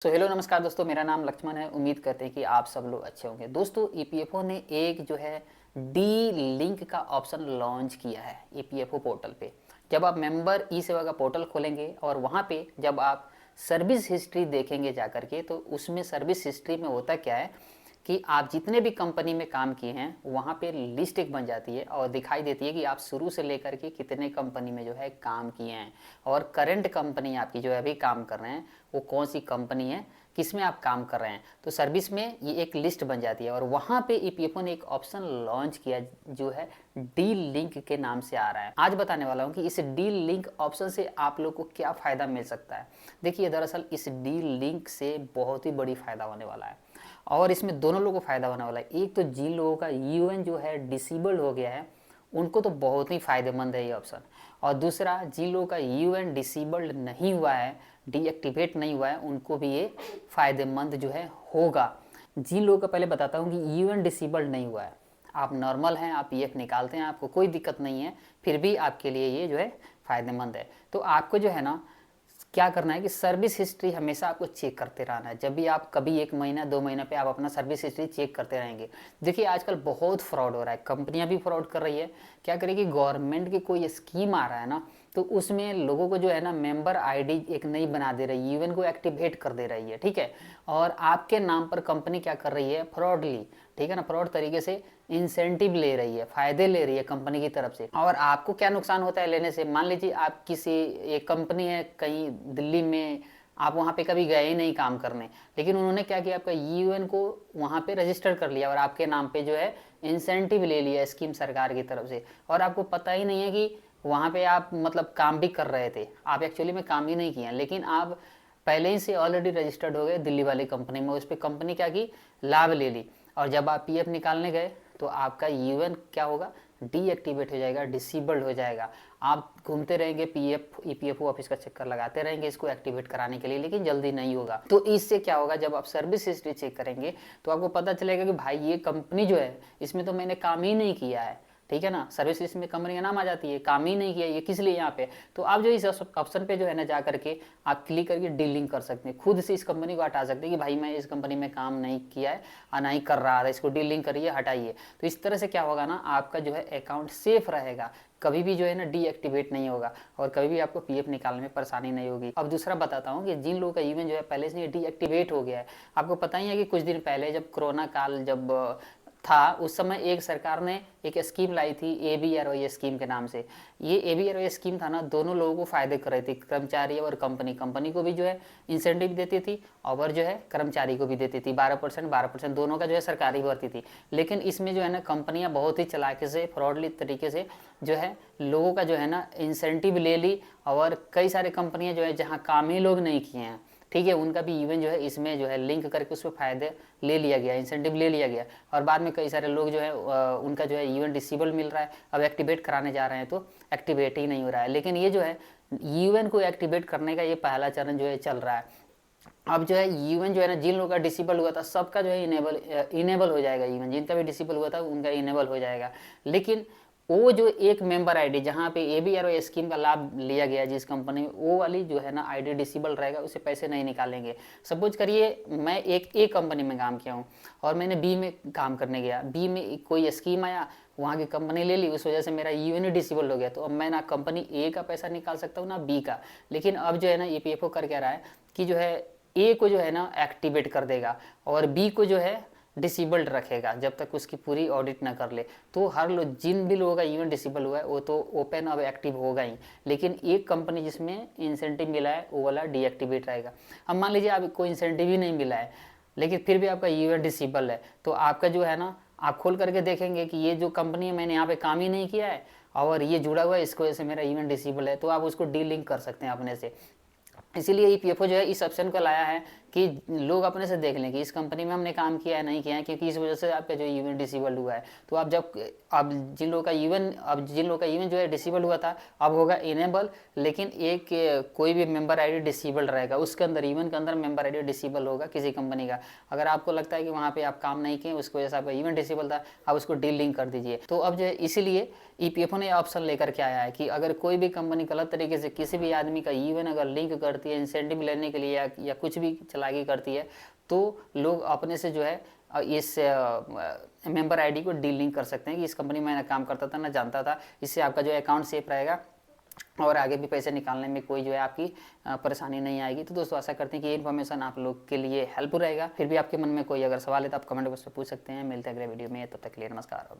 Hello नमस्कार दोस्तों, मेरा नाम लक्ष्मण है। उम्मीद करते हैं कि आप सब लोग अच्छे होंगे। दोस्तों, ईपीएफओ ने एक जो है डी लिंक का ऑप्शन लॉन्च किया है ईपीएफओ पोर्टल पे। जब आप मेंबर ई सेवा का पोर्टल खोलेंगे और वहाँ पे जब आप सर्विस हिस्ट्री देखेंगे जा करके, तो उसमें सर्विस हिस्ट्री में होता क्या है कि आप जितने भी कंपनी में काम किए हैं वहाँ पे लिस्ट एक बन जाती है और दिखाई देती है कि आप शुरू से लेकर के कितने कंपनी में जो है काम किए हैं और करंट कंपनी आपकी जो है अभी काम कर रहे हैं वो कौन सी कंपनी है, किस में आप काम कर रहे हैं। तो सर्विस में ये एक लिस्ट बन जाती है और वहाँ पे ईपीएफओ ने एक ऑप्शन लॉन्च किया जो है डी लिंक के नाम से आ रहा है। आज बताने वाला हूँ कि इस डी लिंक ऑप्शन से आप लोग को क्या फ़ायदा मिल सकता है। देखिए, दरअसल इस डी लिंक से बहुत ही बड़ी फ़ायदा होने वाला है और इसमें दोनों लोगों को फ़ायदा होने वाला है। एक तो जिन लोगों का यूएन जो है डिसेबल्ड हो गया है उनको तो बहुत ही फ़ायदेमंद है ये ऑप्शन, और दूसरा जिन लोगों का यूएन डिसेबल्ड नहीं हुआ है, डीएक्टिवेट नहीं हुआ है, उनको भी ये फ़ायदेमंद जो है होगा। जिन लोगों का पहले बताता हूँ कि यूएन डिसेबल्ड नहीं हुआ है, आप नॉर्मल हैं, आप पीएफ निकालते हैं, आपको कोई दिक्कत नहीं है, फिर भी आपके लिए ये जो है फ़ायदेमंद है। तो आपको जो है ना क्या करना है कि सर्विस हिस्ट्री हमेशा आपको चेक करते रहना है। जब भी आप कभी 1 महीना 2 महीना पे आप अपना सर्विस हिस्ट्री चेक करते रहेंगे। देखिए, आजकल बहुत फ्रॉड हो रहा है, कंपनियां भी फ्रॉड कर रही है। क्या करेगी, गवर्नमेंट की कोई स्कीम आ रहा है ना, तो उसमें लोगों को जो है ना मेंबर आईडी एक नई बना दे रही है, यूएन को एक्टिवेट कर दे रही है, ठीक है। और आपके नाम पर कंपनी क्या कर रही है, फ्रॉडली, ठीक है ना, फ्रॉड तरीके से इंसेंटिव ले रही है, फायदे ले रही है कंपनी की तरफ से। और आपको क्या नुकसान होता है लेने से, मान लीजिए आप किसी एक कंपनी है कहीं दिल्ली में, आप वहाँ पे कभी गए ही नहीं काम करने, लेकिन उन्होंने क्या किया, आपका यूएन को वहाँ पे रजिस्टर कर लिया और आपके नाम पे जो है इंसेंटिव ले लिया स्कीम सरकार की तरफ से, और आपको पता ही नहीं है कि वहाँ पे आप मतलब काम भी कर रहे थे, आप एक्चुअली में काम ही नहीं किया, लेकिन आप पहले ही से ऑलरेडी रजिस्टर्ड हो गए दिल्ली वाली कंपनी में। उस पर कंपनी क्या की, लाभ ले ली, और जब आप पीएफ निकालने गए तो आपका यूएन क्या होगा, डीएक्टिवेट हो जाएगा, डिसेबल्ड हो जाएगा। आप घूमते रहेंगे पीएफ ईपीएफओ ऑफिस का चक्कर लगाते रहेंगे इसको एक्टिवेट कराने के लिए, लेकिन जल्दी नहीं होगा। तो इससे क्या होगा, जब आप सर्विस हिस्ट्री चेक करेंगे तो आपको पता चलेगा कि भाई ये कंपनी जो है इसमें तो मैंने काम ही नहीं किया है, ठीक है ना। सर्विस लिस्ट में कंपनी का नाम आ जाती है, काम ही नहीं किया, ये किस लिए यहाँ पे। तो आप जो इस ऑप्शन पे जो है ना जा करके आप क्लिक करके डीलिंक कर सकते हैं, खुद से इस कंपनी को हटा सकते हैं कि भाई मैं इस कंपनी में काम नहीं किया है और नहीं कर रहा था, इसको डीलिंक करिए, हटाइए। तो इस तरह से क्या होगा ना, आपका जो है अकाउंट सेफ रहेगा, कभी भी जो है ना डीएक्टिवेट नहीं होगा और कभी भी आपको पीएफ निकालने में परेशानी नहीं होगी। अब दूसरा बताता हूँ कि जिन लोगों का ईमेल जो है पहले से डीएक्टिवेट हो गया है, आपको पता ही है कि कुछ दिन पहले जब कोरोना काल जब था, उस समय एक सरकार ने एक स्कीम लाई थी एबीआरवाई स्कीम के नाम से। ये एबीआरवाई स्कीम था ना, दोनों लोगों को फायदे कर रही थी, कर्मचारी और कंपनी। कंपनी को भी जो है इंसेंटिव देती थी और जो है कर्मचारी को भी देती थी, 12% 12% दोनों का जो है सरकारी भरती थी। लेकिन इसमें जो है ना कंपनियां बहुत ही चालाकी से फ्रॉडली तरीके से जो है लोगों का जो है ना इंसेंटिव ले ली, और कई सारे कंपनियां जो है जहाँ काम ही लोग नहीं किए हैं, ठीक है, उनका भी इवन जो है इसमें जो है लिंक करके उस पर फायदे ले लिया गया, इंसेंटिव ले लिया गया, और बाद में कई सारे लोग जो है उनका जो है यूएन डिसेबल मिल रहा है, अब एक्टिवेट कराने जा रहे हैं तो एक्टिवेट ही नहीं हो रहा है। लेकिन ये जो है यूएन को एक्टिवेट करने का ये पहला चरण जो है चल रहा है। अब जो है यूएन जो है ना, जिन लोगों का डिसेबल हुआ था सबका जो है इनेबल हो जाएगा, इवन जिनका भी डिसेबल हुआ था उनका इनेबल हो जाएगा। लेकिन वो जो एक मेंबर आईडी जहाँ पे एबीआरओ स्कीम का लाभ लिया गया जिस कंपनी में, वो वाली जो है ना आईडी डिसेबल रहेगा, उससे पैसे नहीं निकालेंगे। सपोज करिए मैं एक ए कंपनी में काम किया हूँ और मैंने बी में काम करने गया, बी में कोई स्कीम आया, वहाँ की कंपनी ले ली, उस वजह से मेरा यूएन डिसेबल हो गया, तो अब मैं ना कंपनी ए का पैसा निकाल सकता हूँ ना बी का। लेकिन अब जो है ना ईपीएफओ कर क्या रहा है कि जो है ए को जो है ना एक्टिवेट कर देगा और बी को जो है डिसेबल्ड रखेगा जब तक उसकी पूरी ऑडिट ना कर ले। तो हर लोग, जिन भी लोगों का यूनिट डिसेबल हुआ है वो तो ओपन अब एक्टिव होगा ही, लेकिन एक कंपनी जिसमें इंसेंटिव मिला है वो वाला डीएक्टिवेट रहेगा। अब मान लीजिए आप कोई इंसेंटिव ही नहीं मिला है लेकिन फिर भी आपका यूनिट डिसेबल है, तो आपका जो है ना आप खोल करके देखेंगे कि ये जो कंपनी है मैंने यहाँ पे काम ही नहीं किया है और ये जुड़ा हुआ है, इसकी वजह से मेरा यूनिट डिसेबल है, तो आप उसको डी लिंक कर सकते हैं अपने से। इसीलिए ईपीएफओ जो है इस ऑप्शन को लाया है कि लोग अपने से देख लें कि इस कंपनी में हमने काम किया है नहीं किया है, क्योंकि इस वजह से आपका जो यूएन डिसेबल हुआ है। तो आप जब अब जिन लोगों का यूएन जो है डिसेबल हुआ था अब होगा इनेबल, लेकिन एक कोई भी मेंबर आईडी डिसेबल रहेगा, उसके अंदर यूएन के अंदर मेंबर आईडी डिसेबल होगा किसी कंपनी का। अगर आपको लगता है कि वहाँ पे आप काम नहीं किए उसकी वजह से आपका यूएन डिसेबल था, आप उसको डी लिंक कर दीजिए। तो अब जो है इसीलिए ईपीएफओ ने ऑप्शन लेकर के आया है कि अगर कोई भी कंपनी गलत तरीके से किसी भी आदमी का यूएन अगर लिंक कर करती है इंसेंटिव लेने के लिए या कुछ भी चालाकी करती है, तो लोग अपने से जो है इस मेंबर आईडी को डीलिंक कर सकते हैं कि इस कंपनी में मैं काम करता था ना जानता था। इससे आपका जो अकाउंट सेफ रहेगा और आगे भी पैसे निकालने में कोई जो है आपकी परेशानी नहीं आएगी। तो दोस्तों आशा करते हैं कि ये इन्फॉर्मेशन आप लोग के लिए हेल्प रहेगा। फिर भी आपके मन में कोई अगर सवाल है तो आप कमेंट बॉक्स में पूछ सकते हैं। मिलते हैं अगले वीडियो में, तब तक के लिए नमस्कार और बाय।